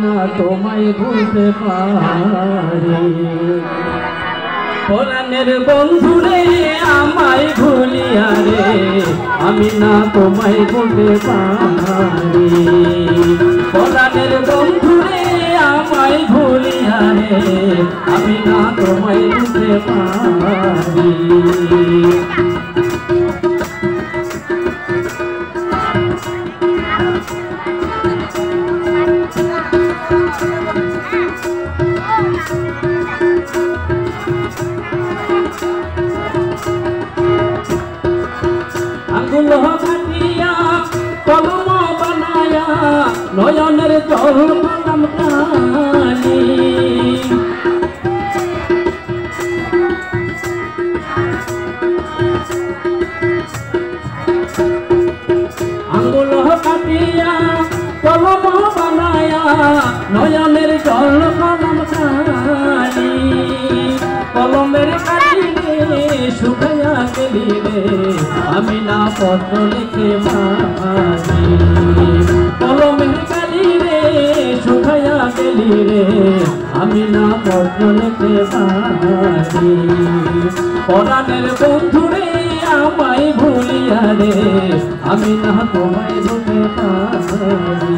না তোমায় ভুলতে পারি। পরাণের বন্ধুরে আমায় ভুলিয়া রে, আমি না তোমায় ভুলতে পারি। পরাণের বন্ধুরে আমায় ভুলিয়া রে, আমি না তোমায় ভুলতে পারি। আঙ্গুল কাটিয়া কলম বানায়া নয়নের জল কলম কালি। আঙ্গুল কাটিয়া কলম বানায়া নয়নের জল কলম কালি। কলমের কাটিলে শুকাইয়া গেলি রে, আমি না পত্র লিখে পারি। কলমের কালিরে শুকাইয়া গেলি রে, আমি না পত্র লিখে পারি। পরাণের বন্ধুরে আমায় ভুলিয়া রে, আমি না তোমায় ভুলতে পারি।